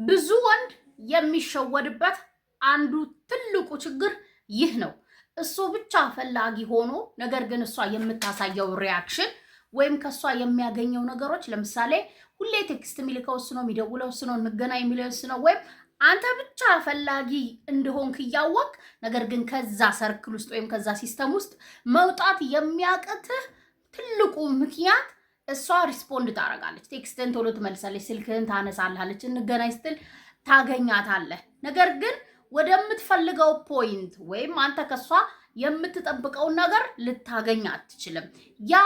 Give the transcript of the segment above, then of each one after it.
ብዙ ወንድ የሚሸወድበት አንዱ ትልቁ ችግር ይህ ነው። እሱ ብቻ ፈላጊ ሆኖ ነገር ግን እሷ የምታሳየው ሪያክሽን ወይም ከሷ የሚያገኘው ነገሮች ለምሳሌ ሁሌ ቴክስት የሚልከው እሱ ነው፣ የሚደውለው እሱ ነው፣ እንገናኝ የሚለው እሱ ነው። ወይም አንተ ብቻ ፈላጊ እንደሆንክ እያወቅ ነገር ግን ከዛ ሰርክል ውስጥ ወይም ከዛ ሲስተም ውስጥ መውጣት የሚያቅትህ ትልቁ ምክንያት እሷ ሪስፖንድ ታደርጋለች፣ ቴክስትን ቶሎ ትመልሳለች፣ ስልክህን ታነሳልሃለች፣ እንገናኝ ስትል ታገኛታለህ። ነገር ግን ወደምትፈልገው ፖይንት ወይም አንተ ከሷ የምትጠብቀውን ነገር ልታገኝ አትችልም። ያ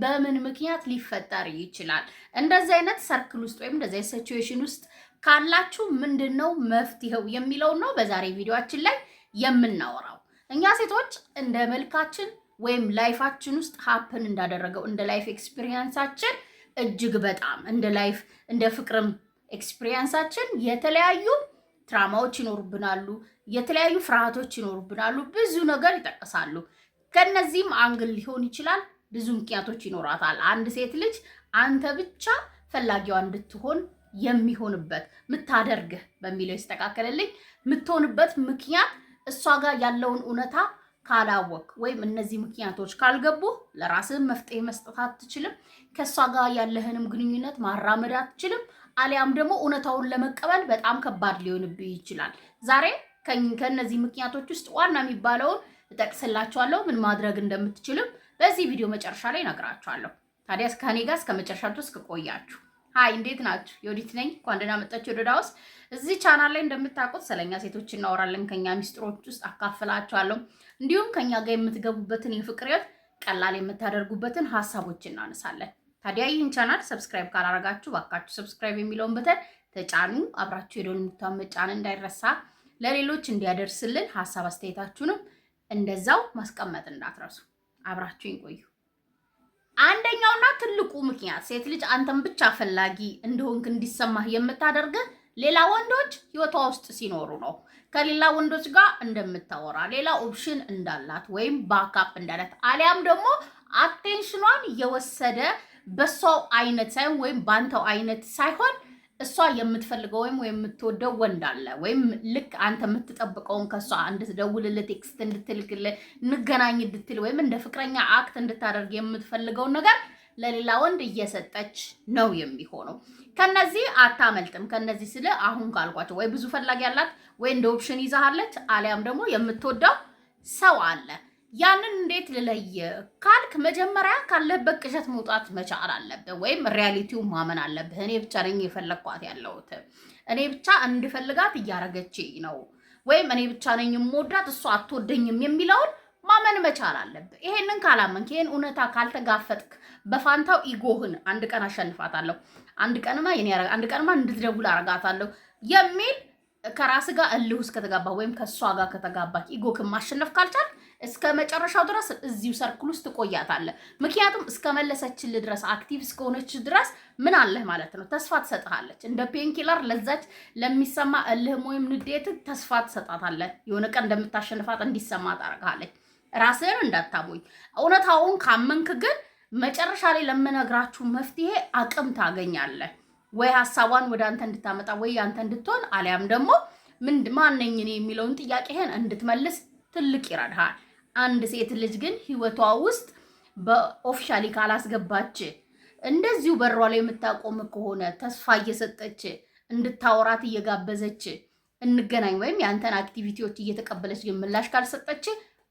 በምን ምክንያት ሊፈጠር ይችላል? እንደዚህ አይነት ሰርክል ውስጥ ወይም እንደዚህ አይነት ሲቹዌሽን ውስጥ ካላችሁ ምንድነው መፍትሄው የሚለው ነው በዛሬ ቪዲዮአችን ላይ የምናወራው። እኛ ሴቶች እንደ መልካችን ወይም ላይፋችን ውስጥ ሀፕን እንዳደረገው እንደ ላይፍ ኤክስፒሪየንሳችን እጅግ በጣም እንደ ፍቅርም ኤክስፒሪየንሳችን የተለያዩ ትራማዎች ይኖሩብናሉ፣ የተለያዩ ፍርሃቶች ይኖሩብናሉ፣ ብዙ ነገር ይጠቀሳሉ። ከነዚህም አንግል ሊሆን ይችላል ብዙ ምክንያቶች ይኖራታል። አንድ ሴት ልጅ አንተ ብቻ ፈላጊዋ እንድትሆን የሚሆንበት ምታደርግህ በሚለው ይስተካከለልኝ ምትሆንበት ምክንያት እሷ ጋር ያለውን እውነታ ካላወቅ ወይም እነዚህ ምክንያቶች ካልገቡ ለራስህ መፍትሄ መስጠት አትችልም። ከሷ ጋር ያለህንም ግንኙነት ማራመድ አትችልም። አሊያም ደግሞ እውነታውን ለመቀበል በጣም ከባድ ሊሆንብህ ይችላል። ዛሬ ከነዚህ ምክንያቶች ውስጥ ዋና የሚባለውን እጠቅስላችኋለሁ። ምን ማድረግ እንደምትችልም በዚህ ቪዲዮ መጨረሻ ላይ እነግራችኋለሁ። ታዲያ ከኔ ጋር እስከ መጨረሻው ድረስ ከቆያችሁ ሃይ፣ እንዴት ናችሁ? ዮዲት ነኝ። እንኳን ደህና መጣችሁ ወደ ዳውስ። እዚህ ቻናል ላይ እንደምታውቁት ስለኛ ሴቶች እናወራለን። ከኛ ሚስጥሮች ውስጥ አካፍላችኋለሁ። እንዲሁም ከኛ ጋር የምትገቡበትን የፍቅር ህይወት ቀላል የምታደርጉበትን ሀሳቦች እናነሳለን። ታዲያ ይህን ቻናል ሰብስክራይብ ካላረጋችሁ ባካችሁ ሰብስክራይብ የሚለውን በተን ተጫኑ። አብራችሁ የደወል ምልክቱን መጫን እንዳይረሳ፣ ለሌሎች እንዲያደርስልን ሀሳብ አስተያየታችሁንም እንደዛው ማስቀመጥ እንዳትረሱ። አብራችሁኝ ቆዩ። አንደኛውና ትልቁ ምክንያት ሴት ልጅ አንተን ብቻ ፈላጊ እንደሆንክ እንዲሰማህ የምታደርገህ ሌላ ወንዶች ህይወቷ ውስጥ ሲኖሩ ነው። ከሌላ ወንዶች ጋር እንደምታወራ ሌላ ኦፕሽን እንዳላት ወይም ባካፕ እንዳላት አሊያም ደግሞ አቴንሽኗን እየወሰደ በሷው አይነት ሳይሆን ወይም ባንተው አይነት ሳይሆን እሷ የምትፈልገው ወይም የምትወደው ወንድ አለ። ወይም ልክ አንተ የምትጠብቀውን ከሷ እንድትደውልልህ፣ ቴክስት እንድትልክልህ፣ እንገናኝ እንድትል ወይም እንደ ፍቅረኛ አክት እንድታደርግ የምትፈልገውን ነገር ለሌላ ወንድ እየሰጠች ነው የሚሆነው። ከነዚህ አታመልጥም። ከነዚህ ስለ አሁን ካልኳቸው ወይ ብዙ ፈላጊ ያላት ወይ እንደ ኦፕሽን ይዛሃለች፣ አሊያም ደግሞ የምትወደው ሰው አለ። ያንን እንዴት ልለየ ካልክ መጀመሪያ ካለበት ቅዠት መውጣት መቻል አለብህ፣ ወይም ሪያሊቲው ማመን አለብህ። እኔ ብቻ ነኝ የፈለኳት ያለሁት፣ እኔ ብቻ እንድፈልጋት እያረገች ነው፣ ወይም እኔ ብቻ ነኝ የምወዳት እሷ አትወደኝም የሚለውን ማመን መቻል አለብህ። ይሄንን ካላመንክ፣ ይሄን እውነታ ካልተጋፈጥክ በፋንታው ኢጎህን አንድ ቀን አሸንፋታለሁ፣ አንድ ቀንማ እንድትደውል አረጋታለሁ የሚል ከራስ ጋር እልህ ውስጥ ከተጋባ ወይም ከሷ ጋር ከተጋባች ኢጎክን ማሸነፍ ካልቻል እስከ መጨረሻው ድረስ እዚሁ ሰርክል ውስጥ ትቆያታለህ። ምክንያቱም እስከ መለሰችልህ ድረስ አክቲቭ እስከሆነች ድረስ ምን አለህ ማለት ነው፣ ተስፋ ትሰጥሃለች። እንደ ፔንኪለር ለዛች ለሚሰማ እልህም ወይም ንዴት ተስፋ ትሰጣታለህ። የሆነ ቀን እንደምታሸንፋት እንዲሰማ ታደርጋለች። ራስህን እንዳታሞኝ። እውነታውን ካመንክ ግን መጨረሻ ላይ ለምነግራችሁ መፍትሄ አቅም ታገኛለህ። ወይ ሀሳቧን ወደ አንተ እንድታመጣ ወይ አንተ እንድትሆን አሊያም ደግሞ ማነኝ እኔ የሚለውን ጥያቄህን እንድትመልስ ትልቅ ይረዳሃል። አንድ ሴት ልጅ ግን ህይወቷ ውስጥ በኦፊሻሊ ካላስገባች እንደዚሁ በሯ ላይ የምታቆም ከሆነ ተስፋ እየሰጠች እንድታወራት እየጋበዘች እንገናኝ ወይም የአንተን አክቲቪቲዎች እየተቀበለች ግን ምላሽ ካልሰጠች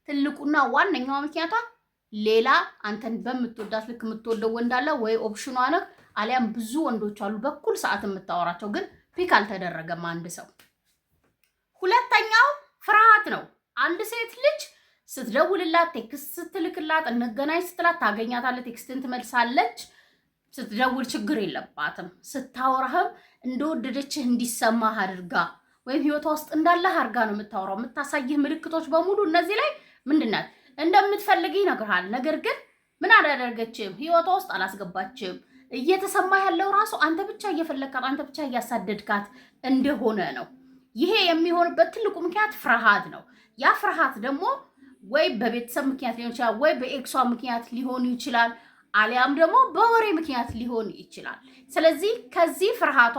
ትልቁና ዋነኛው ምክንያቷ ሌላ አንተን በምትወዳት ልክ የምትወደው ወንድ አለ ወይ ኦፕሽኗ ነህ፣ አሊያም ብዙ ወንዶች አሉ በኩል ሰዓት የምታወራቸው ግን ፒክ አልተደረገም አንድ ሰው። ሁለተኛው ፍርሃት ነው። አንድ ሴት ልጅ ስትደውልላት፣ ቴክስት ስትልክላት፣ እንገናኝ ስትላት ታገኛታለህ፣ ቴክስትን ትመልሳለች። ስትደውል ችግር የለባትም። ስታወራህም እንደወደደችህ እንዲሰማህ አድርጋ ወይም ህይወቷ ውስጥ እንዳለህ አድርጋ ነው የምታወራው። የምታሳይህ ምልክቶች በሙሉ እነዚህ ላይ ምንድናት? እንደምትፈልግ ይነግርሃል። ነገር ግን ምን አላደረገችም፣ ህይወቷ ውስጥ አላስገባችም። እየተሰማ ያለው ራሱ አንተ ብቻ እየፈለግካት፣ አንተ ብቻ እያሳደድካት እንደሆነ ነው። ይሄ የሚሆንበት ትልቁ ምክንያት ፍርሃት ነው። ያ ፍርሃት ደግሞ ወይ በቤተሰብ ምክንያት ሊሆን ይችላል፣ ወይ በኤክሷ ምክንያት ሊሆን ይችላል፣ አሊያም ደግሞ በወሬ ምክንያት ሊሆን ይችላል። ስለዚህ ከዚህ ፍርሃቷ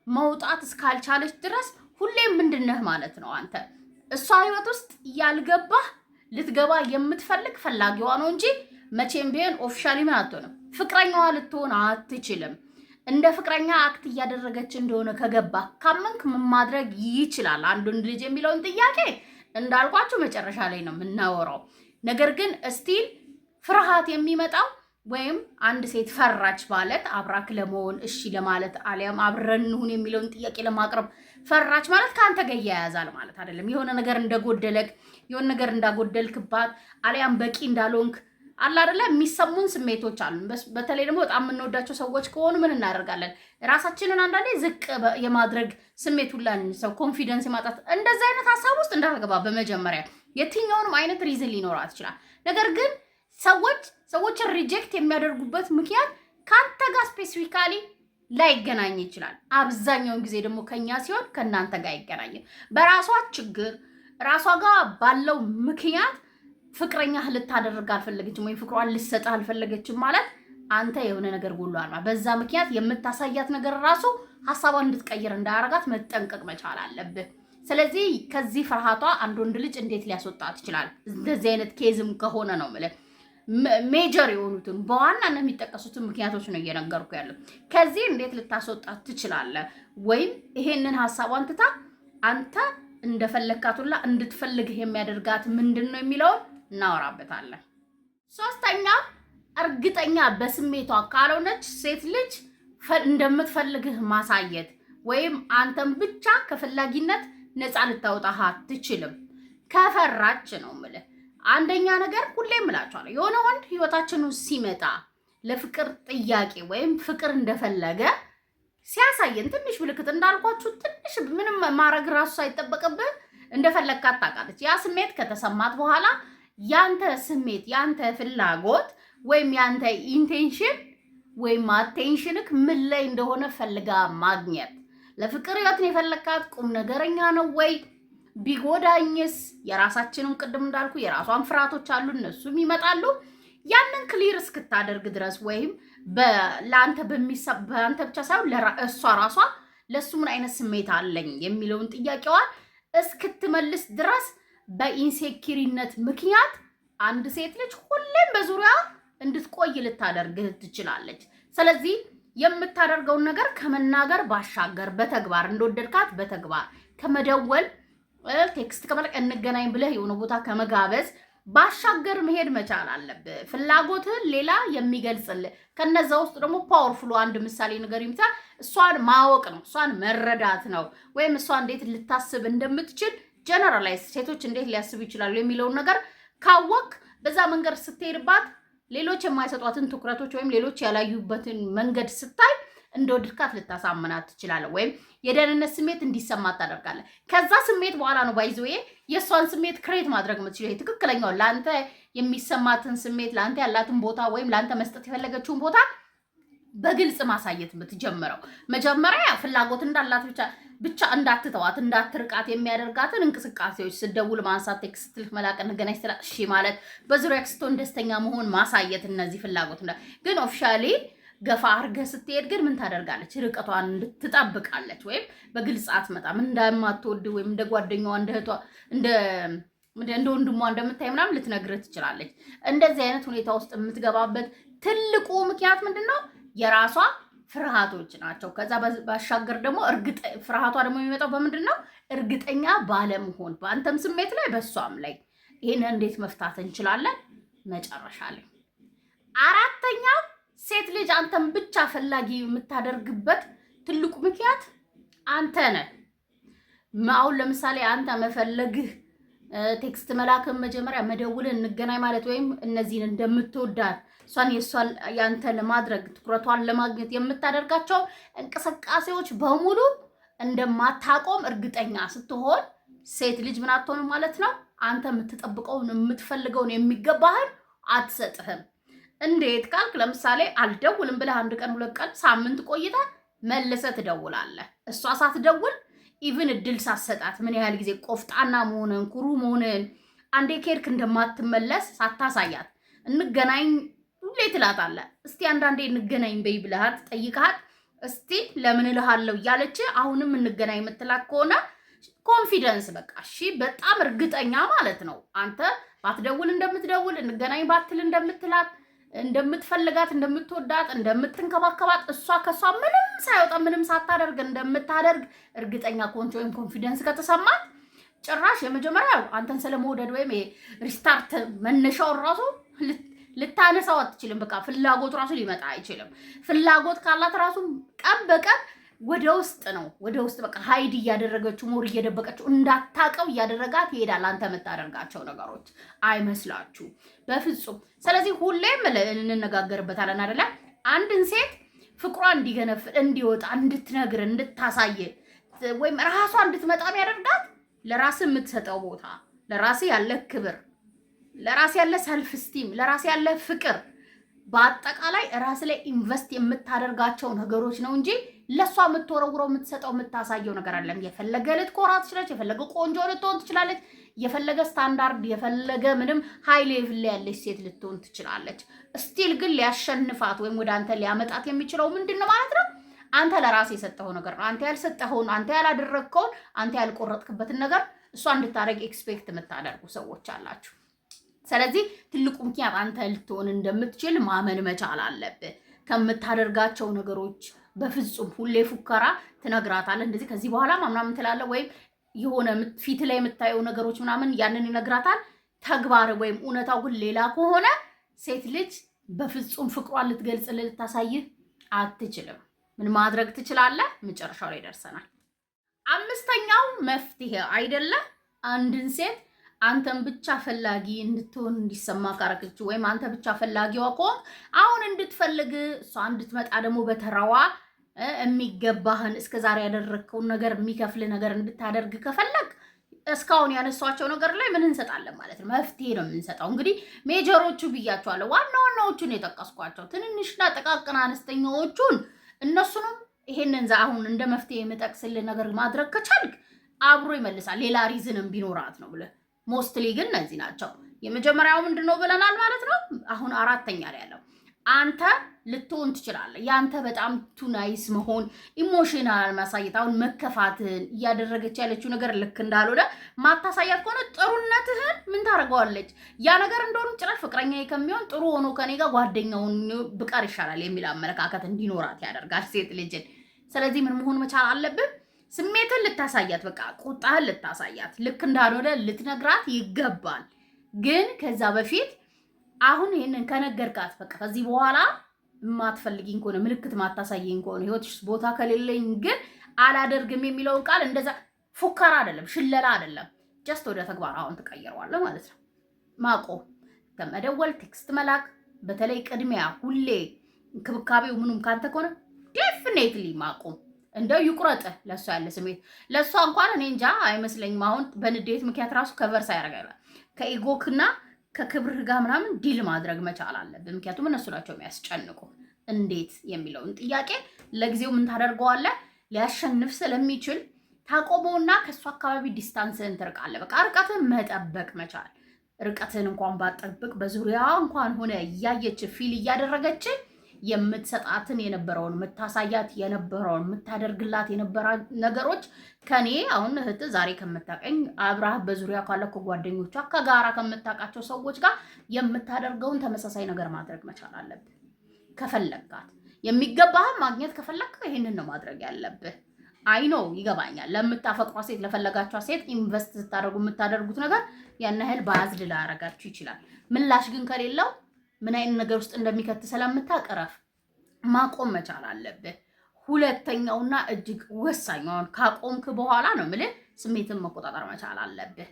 መውጣት እስካልቻለች ድረስ ሁሌም ምንድነህ ማለት ነው አንተ እሷ ህይወት ውስጥ ያልገባህ ልትገባ የምትፈልግ ፈላጊዋ ነው እንጂ መቼም ቢሆን ኦፊሻሊ ምን አትሆንም፣ ፍቅረኛዋ ልትሆን አትችልም። እንደ ፍቅረኛ አክት እያደረገች እንደሆነ ከገባ ካመንክ ምን ማድረግ ይችላል አንድ ወንድ ልጅ የሚለውን ጥያቄ እንዳልኳችሁ መጨረሻ ላይ ነው የምናወራው። ነገር ግን እስቲል ፍርሃት የሚመጣው ወይም አንድ ሴት ፈራች ማለት አብራክ ለመሆን እሺ ለማለት አሊያም አብረን እንሁን የሚለውን ጥያቄ ለማቅረብ ፈራች ማለት ከአንተ ጋር ያያዛል ማለት አይደለም። የሆነ ነገር እንደጎደለክ የሆነ ነገር እንዳጎደልክባት አሊያም በቂ እንዳልሆንክ አለ አይደለ የሚሰሙን ስሜቶች አሉ። በተለይ ደግሞ በጣም የምንወዳቸው ሰዎች ከሆኑ ምን እናደርጋለን? ራሳችንን አንዳንዴ ዝቅ የማድረግ ስሜት ሁላ ሰው ኮንፊደንስ የማጣት እንደዛ አይነት ሀሳብ ውስጥ እንዳትገባ በመጀመሪያ የትኛውንም አይነት ሪዝን ሊኖራት ይችላል። ነገር ግን ሰዎችን ሪጀክት የሚያደርጉበት ምክንያት ከአንተ ጋር ስፔሲፊካሊ ላይገናኝ ይችላል። አብዛኛውን ጊዜ ደግሞ ከኛ ሲሆን ከእናንተ ጋር አይገናኝም። በራሷ ችግር ራሷ ጋር ባለው ምክንያት ፍቅረኛ ልታደርግ አልፈለገችም ወይም ፍቅሯን ልትሰጥ አልፈለገችም ማለት አንተ የሆነ ነገር ጎሏል ማለት በዛ ምክንያት የምታሳያት ነገር ራሱ ሀሳቧን እንድትቀይር እንዳያረጋት መጠንቀቅ መቻል አለብህ። ስለዚህ ከዚህ ፍርሃቷ አንድ ወንድ ልጅ እንዴት ሊያስወጣት ይችላል? እንደዚህ አይነት ኬዝም ከሆነ ነው ማለት ሜጀር የሆኑትን በዋናነት የሚጠቀሱትን ምክንያቶች ነው እየነገርኩ ያለው። ከዚህ እንዴት ልታስወጣት ትችላለህ? ወይም ይሄንን ሀሳቧን ትታ አንተ እንደፈለግካቱላ እንድትፈልግህ የሚያደርጋት ምንድን ነው የሚለውን እናወራበታለን። ሶስተኛ እርግጠኛ በስሜቷ ካልሆነች ሴት ልጅ እንደምትፈልግህ ማሳየት ወይም አንተም ብቻ ከፈላጊነት ነፃ ልታወጣህ አትችልም። ከፈራች ነው የምልህ። አንደኛ ነገር ሁሌም እላችኋለሁ የሆነ ወንድ ህይወታችን ውስጥ ሲመጣ ለፍቅር ጥያቄ ወይም ፍቅር እንደፈለገ ሲያሳየን ትንሽ ምልክት እንዳልኳችሁ ትንሽ ምንም ማድረግ ራሱ ሳይጠበቅብህ እንደፈለግካት ታውቃለች። ያ ስሜት ከተሰማት በኋላ ያንተ ስሜት ያንተ ፍላጎት ወይም ያንተ ኢንቴንሽን ወይም አቴንሽንክ ምን ላይ እንደሆነ ፈልጋ ማግኘት። ለፍቅር ህይወት ነው የፈለግካት? ቁም ነገረኛ ነው ወይ? ቢጎዳኝስ? የራሳችንን ቅድም እንዳልኩ የራሷን ፍርሃቶች አሉ፣ እነሱም ይመጣሉ። ያንን ክሊር እስክታደርግ ድረስ ወይም ለአንተ በአንተ ብቻ ሳይሆን እሷ ራሷ ለእሱ ምን አይነት ስሜት አለኝ የሚለውን ጥያቄዋን እስክትመልስ ድረስ በኢንሴኪሪነት ምክንያት አንድ ሴት ልጅ ሁሌም በዙሪያ እንድትቆይ ልታደርግህ ትችላለች። ስለዚህ የምታደርገውን ነገር ከመናገር ባሻገር በተግባር እንደወደድካት በተግባር ከመደወል ቴክስት ከመላክ እንገናኝ ብለህ የሆነ ቦታ ከመጋበዝ ባሻገር መሄድ መቻል አለብህ። ፍላጎትህን ሌላ የሚገልጽልህ ከነዛ ውስጥ ደግሞ ፓወርፉል አንድ ምሳሌ ነገር ይምታል እሷን ማወቅ ነው፣ እሷን መረዳት ነው። ወይም እሷ እንዴት ልታስብ እንደምትችል ጀነራላይዝ ሴቶች እንዴት ሊያስቡ ይችላሉ የሚለውን ነገር ካወቅ በዛ መንገድ ስትሄድባት ሌሎች የማይሰጧትን ትኩረቶች ወይም ሌሎች ያላዩበትን መንገድ ስታይ እንደወደድካት ልታሳምናት ትችላለህ። ወይም የደህንነት ስሜት እንዲሰማት ታደርጋለህ። ከዛ ስሜት በኋላ ነው ባይዘው የእሷን ስሜት ክሬት ማድረግ የምትችለው። ትክክለኛው ለአንተ የሚሰማትን ስሜት ለአንተ ያላትን ቦታ ወይም ለአንተ መስጠት የፈለገችውን ቦታ በግልጽ ማሳየት የምትጀምረው። መጀመሪያ ፍላጎት እንዳላት ብቻ እንዳትተዋት እንዳትርቃት የሚያደርጋትን እንቅስቃሴዎች ስደውል ማንሳት፣ ቴክስት መላክ፣ እንገናኝ ስላ እሺ ማለት፣ በዙሪያ ስትሆን ደስተኛ መሆን ማሳየት። እነዚህ ፍላጎት ግን ኦፊሻሊ ገፋ አድርገህ ስትሄድ ግን ምን ታደርጋለች? ርቀቷን እንድትጠብቃለች ወይም በግልጽ አትመጣም። እንደማትወድ ወይም እንደ ጓደኛዋ እንደ እህቷ እንደ ወንድሟ እንደምታይ ምናምን ልትነግርህ ትችላለች። እንደዚህ አይነት ሁኔታ ውስጥ የምትገባበት ትልቁ ምክንያት ምንድነው? የራሷ ፍርሃቶች ናቸው። ከዛ ባሻገር ደግሞ ፍርሃቷ ደግሞ የሚመጣው በምንድን ነው? እርግጠኛ ባለመሆን በአንተም ስሜት ላይ በሷም ላይ። ይህን እንዴት መፍታት እንችላለን? መጨረሻ ላይ አራተኛው ሴት ልጅ አንተም ብቻ ፈላጊ የምታደርግበት ትልቁ ምክንያት አንተ ነህ። አሁን ለምሳሌ አንተ መፈለግህ ቴክስት መላክን መጀመሪያ መደውልን እንገናኝ ማለት ወይም እነዚህን እንደምትወዳት እሷን ያንተ ለማድረግ ትኩረቷን ለማግኘት የምታደርጋቸው እንቅስቃሴዎች በሙሉ እንደማታቆም እርግጠኛ ስትሆን ሴት ልጅ ምን አትሆንም ማለት ነው? አንተ የምትጠብቀውን የምትፈልገውን የሚገባህን አትሰጥህም። እንዴት ካልክ ለምሳሌ አልደውልም ብለህ አንድ ቀን ሁለት ቀን ሳምንት ቆይተህ መልሰህ ትደውላለህ። እሷ ሳትደውል ኢቭን እድል ሳትሰጣት ምን ያህል ጊዜ ቆፍጣና መሆንን ኩሩ መሆንን አንዴ ከሄድክ እንደማትመለስ ሳታሳያት እንገናኝ ሁሌ ትላታለህ። እስቲ አንዳንዴ እንገናኝ በይ ብለሃት ጠይቀሃት እስቲ ለምን እልሃለሁ እያለች አሁንም እንገናኝ የምትላት ከሆነ ኮንፊደንስ በቃ እሺ፣ በጣም እርግጠኛ ማለት ነው አንተ ባትደውል እንደምትደውል እንገናኝ ባትል እንደምትላት እንደምትፈልጋት እንደምትወዳት እንደምትንከባከባት እሷ ከሷ ምንም ሳይወጣ ምንም ሳታደርግ እንደምታደርግ እርግጠኛ ኮንቾ ወይም ኮንፊደንስ ከተሰማት ጭራሽ የመጀመሪያው አንተን ስለመውደድ ወይም ሪስታርት መነሻው ራሱ ልታነሳው አትችልም። በቃ ፍላጎት ራሱ ሊመጣ አይችልም። ፍላጎት ካላት ራሱ ቀን በቀን ወደ ውስጥ ነው ወደ ውስጥ በቃ ሃይድ እያደረገችው ሞር እየደበቀችው እንዳታቀው እያደረጋት ይሄዳል። አንተ የምታደርጋቸው ነገሮች አይመስላችሁ በፍጹም። ስለዚህ ሁሌም እንነጋገርበታለን አይደለ? አንድን ሴት ፍቅሯ እንዲገነፍል እንዲወጣ እንድትነግር እንድታሳይ ወይም ራሷ እንድትመጣ ያደርጋት ለራስ የምትሰጠው ቦታ፣ ለራስ ያለ ክብር፣ ለራስ ያለ ሰልፍ ስቲም፣ ለራስ ያለ ፍቅር፣ በአጠቃላይ ራስ ላይ ኢንቨስት የምታደርጋቸው ነገሮች ነው እንጂ ለሷ የምትወረውረው የምትሰጠው የምታሳየው ነገር አይደለም። የፈለገ ልትኮራ ትችላለች፣ የፈለገ ቆንጆ ልትሆን ትችላለች፣ የፈለገ ስታንዳርድ የፈለገ ምንም ሃይ ሌቭል ላይ ያለች ሴት ልትሆን ትችላለች። ስቲል ግን ሊያሸንፋት ወይም ወደ አንተ ሊያመጣት የሚችለው ምንድን ነው ማለት ነው? አንተ ለራስ የሰጠኸው ነገር ነው። አንተ ያልሰጠኸውን፣ አንተ ያላደረግከውን፣ አንተ ያልቆረጥክበትን ነገር እሷ እንድታደርግ ኤክስፔክት የምታደርጉ ሰዎች አላችሁ። ስለዚህ ትልቁ ምክንያት አንተ ልትሆን እንደምትችል ማመን መቻል አለብህ። ከምታደርጋቸው ነገሮች በፍጹም ሁሌ ፉከራ ትነግራታለህ። እንደዚህ ከዚህ በኋላ ምናምን ትላለህ፣ ወይም የሆነ ፊት ላይ የምታየው ነገሮች ምናምን ያንን ይነግራታል። ተግባር ወይም እውነታው ግን ሌላ ከሆነ ሴት ልጅ በፍጹም ፍቅሯን ልትገልጽልህ ልታሳይህ አትችልም። ምን ማድረግ ትችላለህ? መጨረሻው ላይ ደርሰናል። አምስተኛው መፍትሄ አይደለ አንድን ሴት አንተን ብቻ ፈላጊ እንድትሆን እንዲሰማ ካረገች ወይም አንተ ብቻ ፈላጊዋ ከሆንክ አሁን እንድትፈልግ እሷ እንድትመጣ ደግሞ በተራዋ የሚገባህን እስከዛሬ ያደረግከውን ነገር የሚከፍል ነገር እንድታደርግ ከፈለግ እስካሁን ያነሷቸው ነገር ላይ ምን እንሰጣለን ማለት ነው? መፍትሄ ነው የምንሰጠው። እንግዲህ ሜጀሮቹ ብያቸዋለሁ፣ ዋና ዋናዎቹን የጠቀስኳቸው። ትንንሽና ጥቃቅን አነስተኛዎቹን እነሱንም ይሄንን አሁን እንደ መፍትሄ የምጠቅስልህ ነገር ማድረግ ከቻልክ አብሮ ይመልሳል። ሌላ ሪዝንም ቢኖራት ነው ብለህ ሞስትሊ ግን እነዚህ ናቸው። የመጀመሪያው ምንድነው ብለናል ማለት ነው። አሁን አራተኛ ላይ ያለው አንተ ልትሆን ትችላለህ። ያንተ በጣም ቱ ናይስ መሆን፣ ኢሞሽናል ማሳየት፣ አሁን መከፋትን እያደረገች ያለችው ነገር ልክ እንዳልሆነ ማታሳያት ከሆነ ጥሩነትህን ምን ታደርገዋለች? ያ ነገር እንደሆነ ጭራሽ ፍቅረኛዬ ከሚሆን ጥሩ ሆኖ ከኔ ጋር ጓደኛውን ብቀር ይሻላል የሚል አመለካከት እንዲኖራት ያደርጋል ሴት ልጅን። ስለዚህ ምን መሆን መቻል አለብን? ስሜትን ልታሳያት፣ በቃ ቁጣህን ልታሳያት፣ ልክ እንዳልሆነ ልትነግራት ይገባል። ግን ከዛ በፊት አሁን ይሄንን ከነገርካት በቃ ከዚህ በኋላ የማትፈልጊኝ ከሆነ ምልክት ማታሳየኝ ከሆነ ህይወትሽ ቦታ ከሌለኝ ግን አላደርግም የሚለውን ቃል እንደዛ ፉከራ አይደለም፣ ሽለላ አይደለም። ጀስት ወደ ተግባር አሁን ትቀይረዋለህ ማለት ነው። ማቆም፣ ከመደወል ቴክስት መላክ፣ በተለይ ቅድሚያ ሁሌ እንክብካቤው ምኑም ካንተ ከሆነ ዴፊኔትሊ ማቆም። እንደው ይቁረጥህ ለሷ ያለ ስሜት። ለሷ እንኳን እኔ እንጃ አይመስለኝም። አሁን በንዴት ምክንያት ራሱ ከቨርስ ያደርጋል። ከኢጎክና ከክብርህ ጋር ምናምን ዲል ማድረግ መቻል አለብን። ምክንያቱም እነሱ ናቸው የሚያስጨንቁ። እንዴት የሚለውን ጥያቄ ለጊዜው ምን ታደርገዋለህ? ሊያሸንፍ ስለሚችል ታቆመውና ከእሱ አካባቢ ዲስታንስን ትርቃለህ። በቃ ርቀትን መጠበቅ መቻል። ርቀትን እንኳን ባጠብቅ በዙሪያ እንኳን ሆነ እያየች ፊል እያደረገች የምትሰጣትን የነበረውን የምታሳያት የነበረውን የምታደርግላት የነበራ ነገሮች ከኔ አሁን እህት ዛሬ ከምታቀኝ አብራህ በዙሪያ ካለ ከጓደኞቿ ከጋራ ከምታውቃቸው ሰዎች ጋር የምታደርገውን ተመሳሳይ ነገር ማድረግ መቻል አለብህ። ከፈለግካት የሚገባህን ማግኘት ከፈለግክ ይሄንን ነው ማድረግ ያለብህ። አይኖ ይገባኛል። ለምታፈቅሯ ሴት ለፈለጋቿ ሴት ኢንቨስት ስታደርጉ የምታደርጉት ነገር ያን ያህል ባያዝድ ላያረጋችሁ ይችላል። ምላሽ ግን ከሌለው ምን አይነት ነገር ውስጥ እንደሚከት ስለምታቀረፍ ማቆም መቻል አለብህ። ሁለተኛውና እጅግ ወሳኛውን ካቆምክ በኋላ ነው የምልህ ስሜትን መቆጣጠር መቻል አለብህ።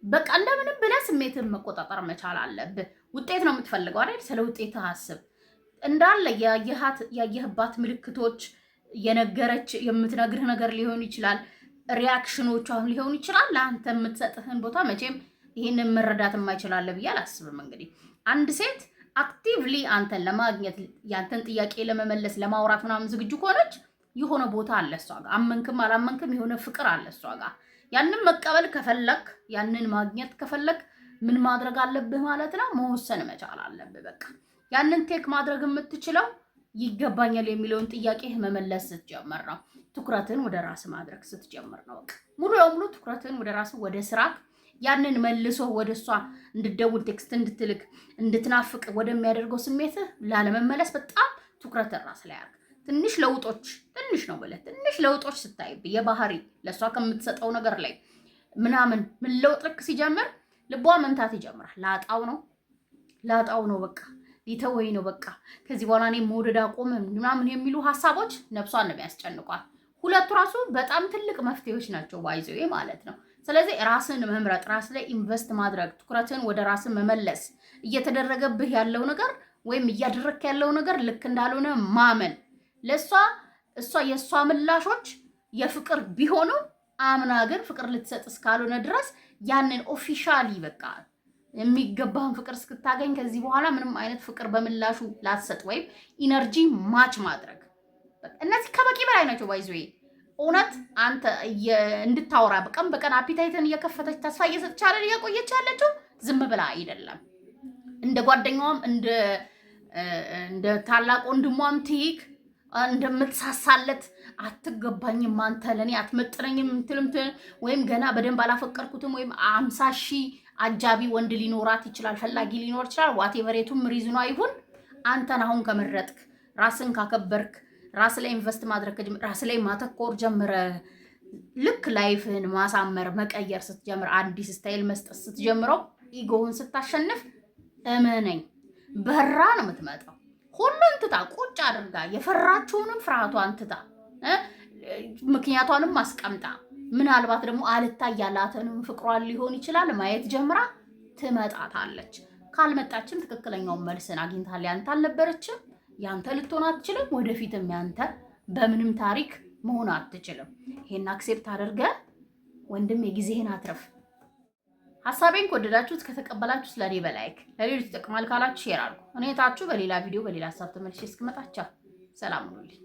በቃ እንደምንም ብለህ ስሜትን መቆጣጠር መቻል አለብህ። ውጤት ነው የምትፈልገው አይደል? ስለ ውጤት አስብ። እንዳለ ያየህባት ምልክቶች የነገረች የምትነግርህ ነገር ሊሆን ይችላል። ሪያክሽኖቿም ሊሆን ይችላል። ለአንተ የምትሰጥህን ቦታ መቼም ይህንን መረዳት የማይችላለ ብዬ አላስብም። እንግዲህ አንድ ሴት አክቲቭሊ አንተን ለማግኘት ያንተን ጥያቄ ለመመለስ ለማውራት ምናምን ዝግጁ ከሆነች የሆነ ቦታ አለ እሷ ጋር። አመንክም አላመንክም የሆነ ፍቅር አለ እሷ ጋር። ያንን መቀበል ከፈለክ፣ ያንን ማግኘት ከፈለክ ምን ማድረግ አለብህ ማለት ነው? መወሰን መቻል አለብህ። በቃ ያንን ቴክ ማድረግ የምትችለው ይገባኛል የሚለውን ጥያቄ መመለስ ስትጀምር ነው። ትኩረትን ወደ ራስ ማድረግ ስትጀምር ነው። በቃ ሙሉ ለሙሉ ትኩረትን ወደ ራስ ወደ ስራ ያንን መልሶ ወደ እሷ እንድትደውል ቴክስት እንድትልክ እንድትናፍቅ ወደሚያደርገው ስሜት ላለመመለስ በጣም ትኩረትን ራስ ላይ አድርግ። ትንሽ ለውጦች ትንሽ ነው ብለህ ትንሽ ለውጦች ስታይብ የባህሪ ለእሷ ከምትሰጠው ነገር ላይ ምናምን ምን ለውጥ ልክ ሲጀምር ልቧ መምታት ይጀምራል። ላጣው ነው በቃ ሊተወኝ ነው በቃ ከዚህ በኋላ እኔ መውደድ አቆም ምናምን የሚሉ ሀሳቦች ነፍሷን ነው የሚያስጨንቋል። ሁለቱ ራሱ በጣም ትልቅ መፍትሄዎች ናቸው ባይዘው ማለት ነው። ስለዚህ ራስን መምረጥ፣ ራስ ላይ ኢንቨስት ማድረግ፣ ትኩረትን ወደ ራስን መመለስ፣ እየተደረገብህ ያለው ነገር ወይም እያደረክ ያለው ነገር ልክ እንዳልሆነ ማመን፣ እሷ የእሷ ምላሾች የፍቅር ቢሆኑ አምና ግን ፍቅር ልትሰጥ እስካልሆነ ድረስ ያንን ኦፊሻሊ በቃ የሚገባህን ፍቅር እስክታገኝ ከዚህ በኋላ ምንም አይነት ፍቅር በምላሹ ላትሰጥ ወይም ኢነርጂ ማች ማድረግ እነዚህ ከበቂ በላይ ናቸው። ባይዞ እውነት አንተ እንድታወራ በቀን አፒታይትን እየከፈተች ተስፋ እየሰጥቻለን እያቆየች ያለችው ዝም ብላ አይደለም። እንደ ጓደኛዋም እንደ ታላቅ ወንድሟም ትይክ እንደምትሳሳለት አትገባኝም፣ አንተ ለኔ አትመጥነኝም ትልምት ወይም ገና በደንብ አላፈቀርኩትም ወይም 50 ሺህ አጃቢ ወንድ ሊኖራት ይችላል፣ ፈላጊ ሊኖር ይችላል። ዋቴቨር የቱም ሪዝኗ ይሁን አንተን አሁን ከመረጥክ ራስን ካከበርክ ራስ ላይ ኢንቨስት ማድረግ ራስ ላይ ማተኮር ጀምረ ልክ ላይፍን ማሳመር መቀየር ስትጀምር አዲስ ስታይል መስጠት ስትጀምረው ኢጎውን ስታሸንፍ እመነኝ በራ ነው የምትመጣው። ሁሉን ትታ ቁጭ አድርጋ የፈራችውንም ፍርሃቷን ትታ ምክንያቷንም አስቀምጣ ምናልባት ደግሞ አልታይ ያላተንም ፍቅሯን ሊሆን ይችላል ማየት ጀምራ ትመጣታለች። ካልመጣችም ትክክለኛውን መልስን አግኝታል። ያንተ አልነበረችም፣ ያንተ ልትሆን አትችልም፣ ወደፊትም ያንተ በምንም ታሪክ መሆን አትችልም። ይሄን አክሴፕት አድርገ ወንድም የጊዜህን አትረፍ። ሐሳቤን ከወደዳችሁት ከተቀበላችሁት ለኔ በላይክ ለሌሎች ይጠቅማል ካላችሁ ሼር አድርጉ። እኔ ታችሁ በሌላ ቪዲዮ በሌላ ሐሳብ ተመልሼ እስክመጣ ሰላም ሁኑልኝ።